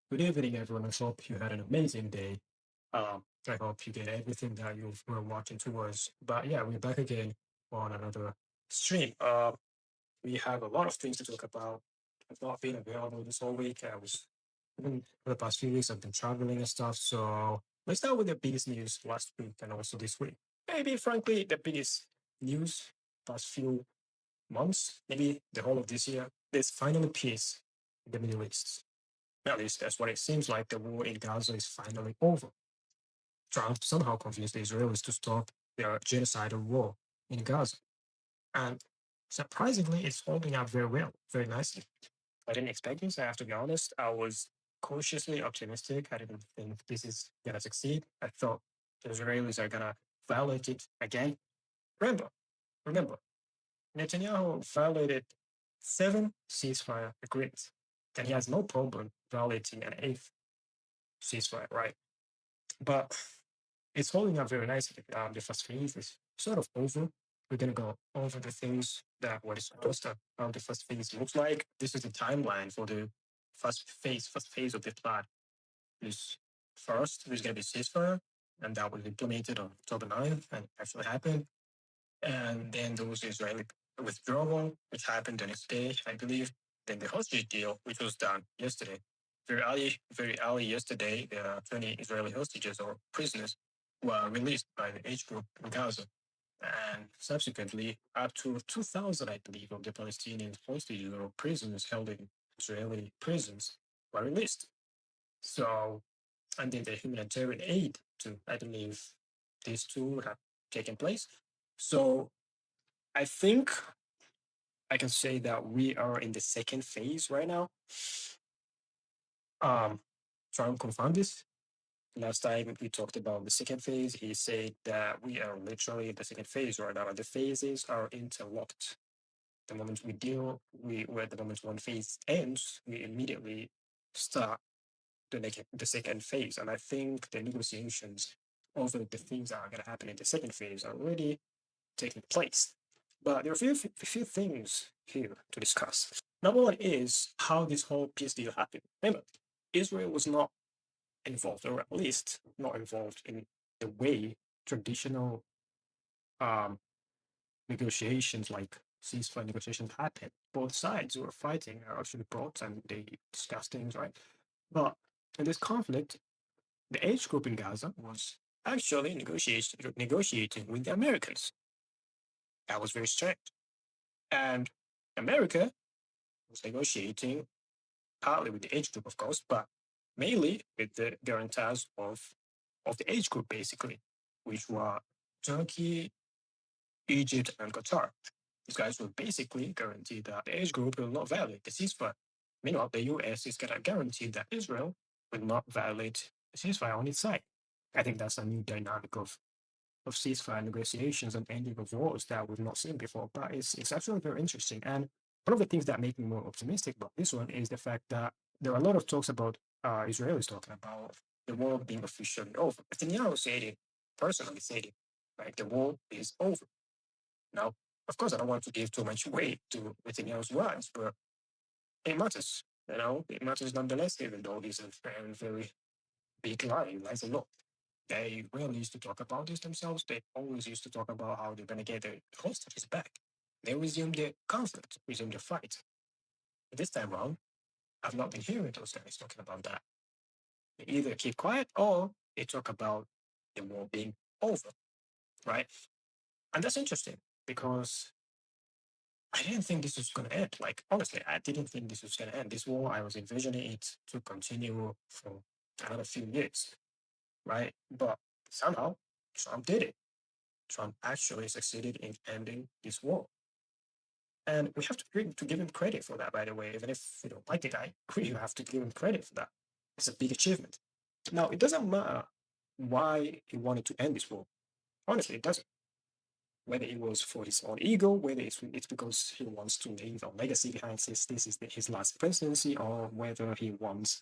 Good evening, everyone. I hope you had an amazing day. I hope you get everything that you were watching towards. But yeah, we're back again on another stream. We have a lot of things to talk about. I've not been available this whole week. I was even for the past few weeks. I've been traveling and stuff. So let's start with the biggest news last week and also this week. Maybe, frankly, the biggest news past few months, maybe the whole of this year. There's finally peace in the Middle East. At least that's what it seems like. The war in Gaza is finally over. Trump somehow convinced the Israelis to stop their genocidal war in Gaza. And surprisingly, it's holding up very well, very nicely. I didn't expect this, I have to be honest. I was cautiously optimistic. I didn't think this is going to succeed. I thought the Israelis are going to violate it again. Remember, Netanyahu violated 7 ceasefire agreements, and he has no problem violating an eighth ceasefire, right? But it's holding up very nicely. The first phase is sort of over. We're going to go over the things that what is supposed to, how the first phase looks like. This is the timeline for the first phase of the plan. Is first, there's going to be ceasefire, and that was implemented on October 9th and actually happened. And then there was the Israeli withdrawal, which happened the next day, I believe. Then the hostage deal, which was done yesterday. Very early yesterday, there are 20 Israeli hostages or prisoners were released by the H group in Gaza. And subsequently, up to 2,000, I believe, of the Palestinian hostages or prisoners held in Israeli prisons were released. So, and then the humanitarian aid to, I believe, these two have taken place. So I think I can say that we are in the second phase right now. Trump confirmed this. Last time we talked about the second phase, he said that we are literally in the second phase right now, and the phases are interlocked. The moment we deal, where the moment one phase ends, we immediately start the second phase. And I think the negotiations over the things that are going to happen in the second phase are already taking place. But there are a few things here to discuss. Number one is how this whole peace deal happened. Remember, Israel was not involved, or at least not involved in the way traditional um, negotiations like ceasefire negotiations happen. Both sides who are fighting are actually brought and they discuss things, right? But in this conflict, the H group in Gaza was actually negotiating with the Americans. That was very strict. And America was negotiating partly with the H group, of course, but mainly with the guarantors of the H group, basically, which were Turkey, Egypt, and Qatar. These guys will basically guarantee that the H group will not violate the ceasefire. Meanwhile, the US is going to guarantee that Israel will not violate the ceasefire on its side. I think that's a new dynamic of ceasefire negotiations and ending of wars that we've not seen before. But it's actually very interesting. And one of the things that make me more optimistic about this one is the fact that there are a lot of talks about Israelis talking about the war being officially over. Netanyahu said it, personally said it, like the war is over. Now, of course, I don't want to give too much weight to Netanyahu's words, but it matters. It matters nonetheless, even though he's a very, very big lie. He lies a lot. They rarely used to talk about this themselves. They always used to talk about how they're going to get their hostages back. They resume the conflict, resume the fight. But this time around, I've not been hearing those guys talking about that. They either keep quiet or they talk about the war being over, right? And that's interesting because I didn't think this was going to end. Like, honestly, I didn't think this was going to end. This war, I was envisioning it to continue for another few years, right? But somehow, Trump did it. Trump actually succeeded in ending this war. And we have to give him credit for that, by the way. Even if you don't like the guy, we have to give him credit for that. It's a big achievement. Now, it doesn't matter why he wanted to end this war. Honestly, it doesn't. Whether it was for his own ego, whether it's because he wants to leave a legacy behind, since this is his last presidency, or whether he wants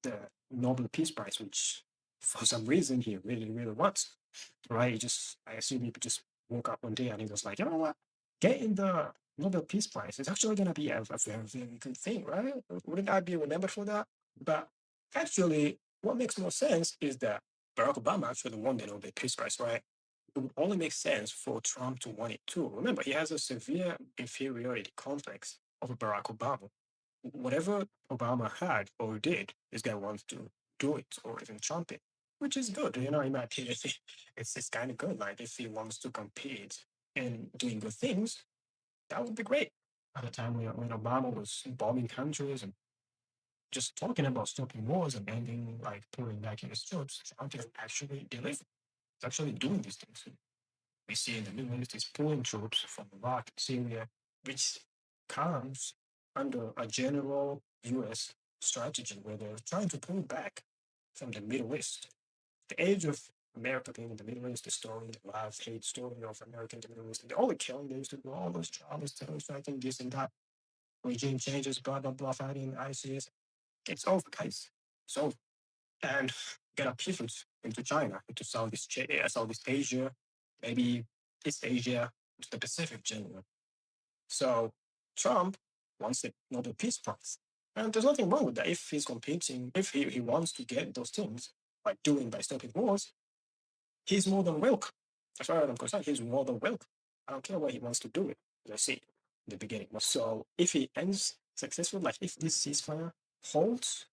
the Nobel Peace Prize, which for some reason he really, really wants. Right? I assume he just woke up one day and he was like, you know what? Getting the Nobel Peace Prize is actually going to be a very, very good thing, right? Wouldn't I be remembered for that? But Actually, what makes more sense is that Barack Obama actually won the Nobel Peace Prize, right? It would only make sense for Trump to want it too. Remember, he has a severe inferiority complex over Barack Obama. Whatever Obama had or did, this guy wants to do it or even trump it, which is good. You know, in my opinion, it's kind of good. Like if he wants to compete in doing good things, that would be great. At the time when Obama was bombing countries and just talking about stopping wars and ending, like pulling back in his troops, Trump is actually delivering. He's actually doing these things. We see in the Middle East, he's pulling troops from Iraq, Syria, which comes under a general US strategy where they're trying to pull back from the Middle East. The age of America being in the Middle East, the story, the love, hate story of America in the Middle East, the only killing they used to do, all those traumas, terrorist fighting, this and that, regime changes, blah, blah, blah, fighting ISIS. It's over, guys. It's over. And get a pivot into China, into Southeast Asia, maybe East Asia, to the Pacific generally. So Trump wants the Nobel Peace Prize. And there's nothing wrong with that if he's competing, if he wants to get those things by stopping wars, he's more than welcome. As far as I'm concerned, he's more than welcome. I don't care what he wants to do it, as I said in the beginning. So if he ends successful, like if this ceasefire holds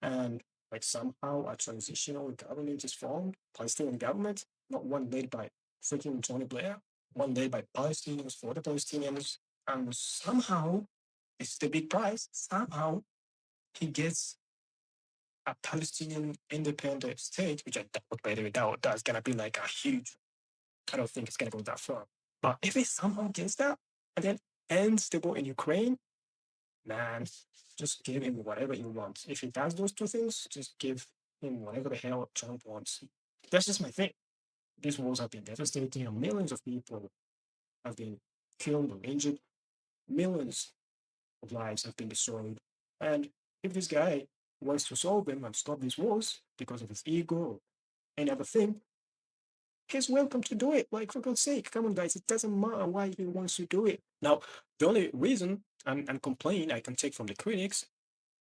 and like somehow a transitional government is formed, Palestinian government, not one led by freaking Tony Blair, one led by Palestinians for the Palestinians, and somehow it's the big prize. Somehow he gets a Palestinian independent state, which I doubt, by the way, that's gonna be like a huge. I don't think it's gonna go that far. But if he somehow gets that and then ends the war in Ukraine, man, just give him whatever he wants. If he does those two things, just give him whatever the hell Trump wants. That's just my thing. These wars have been devastating, and millions of people have been killed or injured. Millions of lives have been destroyed. And if this guy wants to solve them and stop these wars because of his ego or any other thing, he's welcome to do it. Like, for God's sake, come on, guys. It doesn't matter why he wants to do it. Now, the only reason and complaint I can take from the critics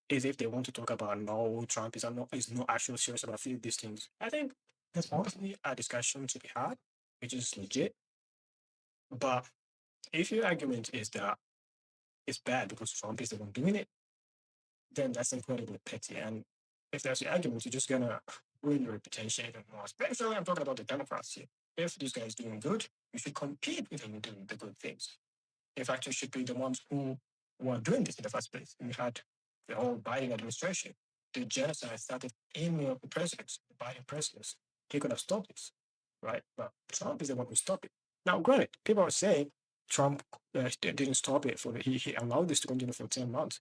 is if they want to talk about no, Trump is not actually serious about these things. I think that's honestly a discussion to be had, which is legit. But if your argument is that it's bad because Trump is the one doing it, then that's incredibly petty. And if that's your argument, you're just gonna ruin your reputation even more. Especially, I'm talking about the Democrats here. If this guy is doing good, you should compete with him doing the good things. In fact, you should be the ones who were doing this in the first place. We had the whole Biden administration. The genocide started in the presidents, the Biden presidents. He could have stopped this, right? But Trump is the one who stopped it. Now, granted, people are saying Trump didn't stop it he allowed this to continue for 10 months.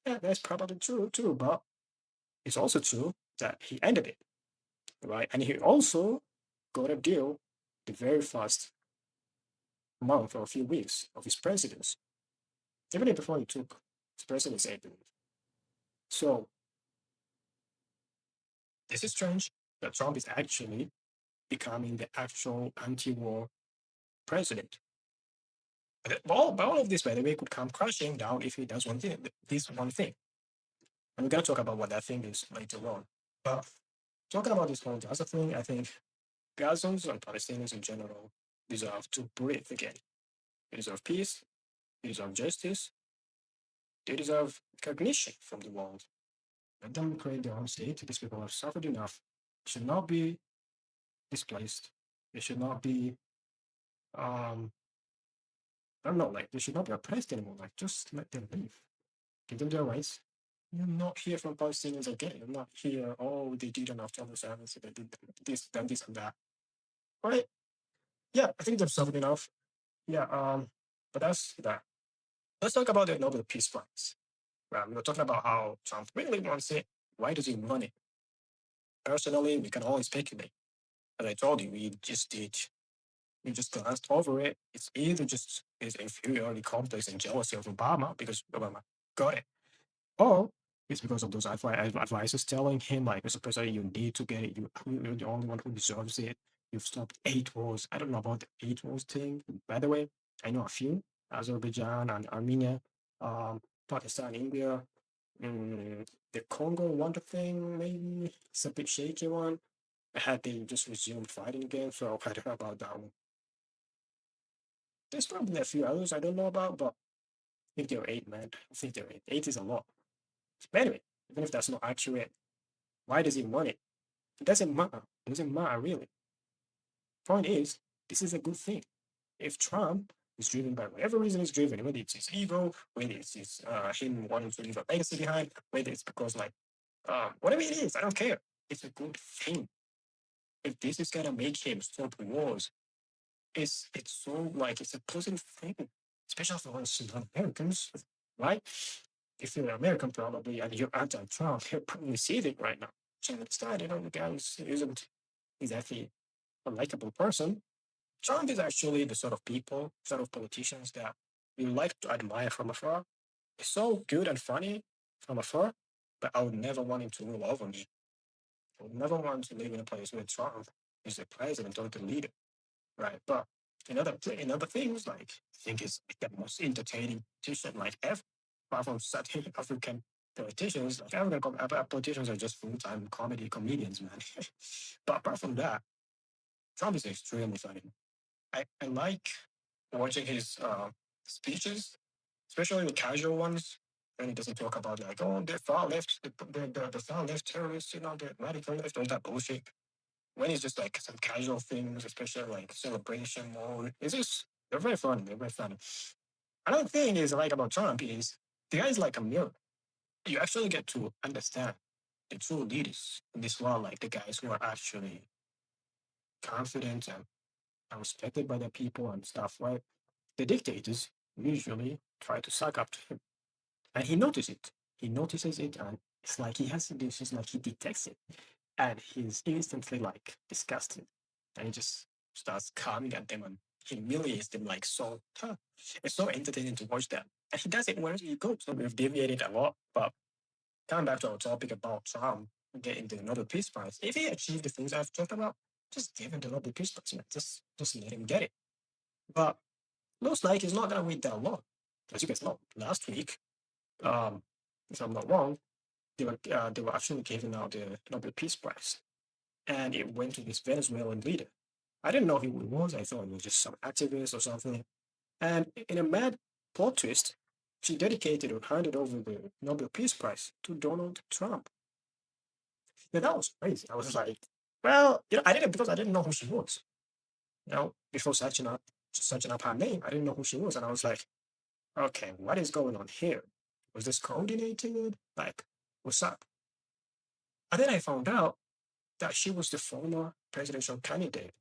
Yeah, that's probably true too, but it's also true that he ended it, right? And he also got a deal the very first month or a few weeks of his presidency, even before he took his presidency. So this is strange that Trump is actually becoming the actual anti-war president. But all of this, by the way, could come crashing down if he does one thing. This one thing, and we're gonna talk about what that thing is later on. But talking about this whole Gaza thing, I think Gazans and Palestinians in general deserve to breathe again. They deserve peace. They deserve justice. They deserve recognition from the world. Let them create their own state. These people have suffered enough. They should not be displaced. They should not be, I don't know, like they should not be oppressed anymore. Like just let them live. Give them their rights. You're not here from Palestinians again. You're not here, oh, they did an after service, they did this, then this and that. Right? Yeah, I think they've suffered enough. Yeah, but that's that. Let's talk about the Nobel Peace Prize. We were talking about how Trump really wants it. Why does he want it? Personally, we can only speculate. As I told you, we just glanced over it. It's either just his inferiority complex and jealousy of Obama because Obama got it, or it's because of those advisors telling him, like, Mr. President, you need to get it. You're the only one who deserves it. You've stopped 8 wars. I don't know about the 8 wars thing. By the way, I know a few: Azerbaijan and Armenia, Pakistan, India. The Congo Wonder thing, maybe it's a bit shaky one. I had they just resumed fighting again, so I don't know about that one. There's probably a few others I don't know about, but I think there are eight, man. I think there are eight. Eight is a lot. But anyway, even if that's not accurate, why does he want it? It doesn't matter. It doesn't matter really. Point is, this is a good thing. If Trump is driven by whatever reason he's driven, whether it's his ego, whether it's him wanting to leave a legacy behind, whether it's because like whatever it is, I don't care. It's a good thing. If this is gonna make him stop wars, it's so like it's a positive thing, especially for us non-Americans, right? If you're an American probably and you're anti-Trump, you're probably seeing it right now. So instead, the guy isn't exactly a likable person. Trump is actually the sort of people, sort of politicians that we like to admire from afar. It's so good and funny from afar, but I would never want him to rule over me. I would never want to live in a place where Trump is the president or the leader, right? But in other things, like I think it's the most entertaining politician like ever. Apart from certain African politicians, like politicians are just full-time comedy comedians, man. But apart from that, Trump is extremely funny. I like watching his speeches, especially the casual ones, when he doesn't talk about like, oh, the far left, the far left terrorists, the radical left, all that bullshit. When it's just like some casual things, especially like celebration mode, it's just they're very fun. They're very funny. Another thing is I like about Trump is the guy is like a mirror. You actually get to understand the true leaders in this world, like the guys who are actually confident and are respected by the people and stuff, right? The dictators usually try to suck up to him. And he notices it. He notices it and it's like he has to do it's like he detects it. And he's instantly like disgusted. And he just starts coming at them and humiliates them like so. Huh. It's so entertaining to watch that. And he does it wherever he goes. So we've deviated a lot, but coming back to our topic about Trump getting the Nobel Peace Prize, if he achieved the things I've talked about, just give him the Nobel Peace Prize, man. Just let him get it. But looks like he's not gonna wait that long. As you guys know, last week, um, if I'm not wrong, they were actually giving out the Nobel Peace Prize, and it went to this Venezuelan leader. I didn't know who he was. I thought it was just some activist or something. And in a mad plot twist, she dedicated or handed over the Nobel Peace Prize to Donald Trump. Now that was crazy. I was like, well, I didn't because I didn't know who she was. Before searching up her name, I didn't know who she was, and I was like, okay, what is going on here? Was this coordinated? Like, what's up? And then I found out that she was the former presidential candidate